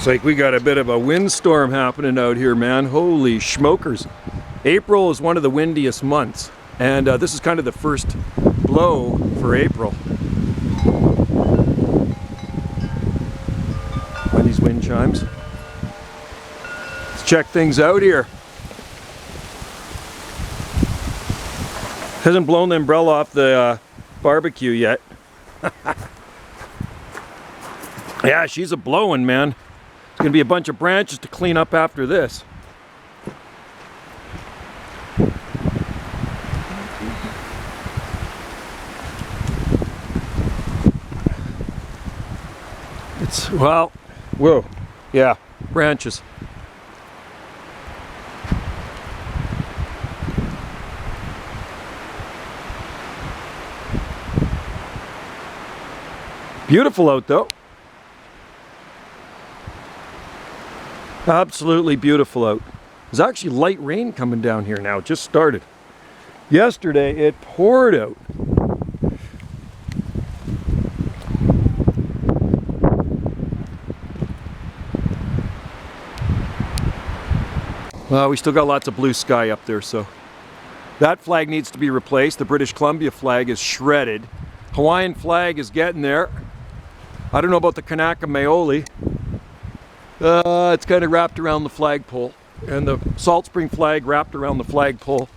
Like we got a bit of a windstorm happening out here, man. Holy schmokers. April is one of the windiest months, and this is kind of the first blow for April. Wendy's wind chimes. Let's check things out here. Hasn't blown the umbrella off the barbecue yet. Yeah, she's a blowing, man. There's gonna be a bunch of branches to clean up after this. It's, well, whoa, yeah, branches. Beautiful out though. Absolutely beautiful out. There's actually light rain coming down here now. It just started. Yesterday it poured out. Well, we still got lots of blue sky up there, so that flag needs to be replaced. The British Columbia flag is shredded. Hawaiian flag is getting there. I don't know about the Kanaka Maoli. It's kind of wrapped around the flagpole, and the Salt Spring flag wrapped around the flagpole.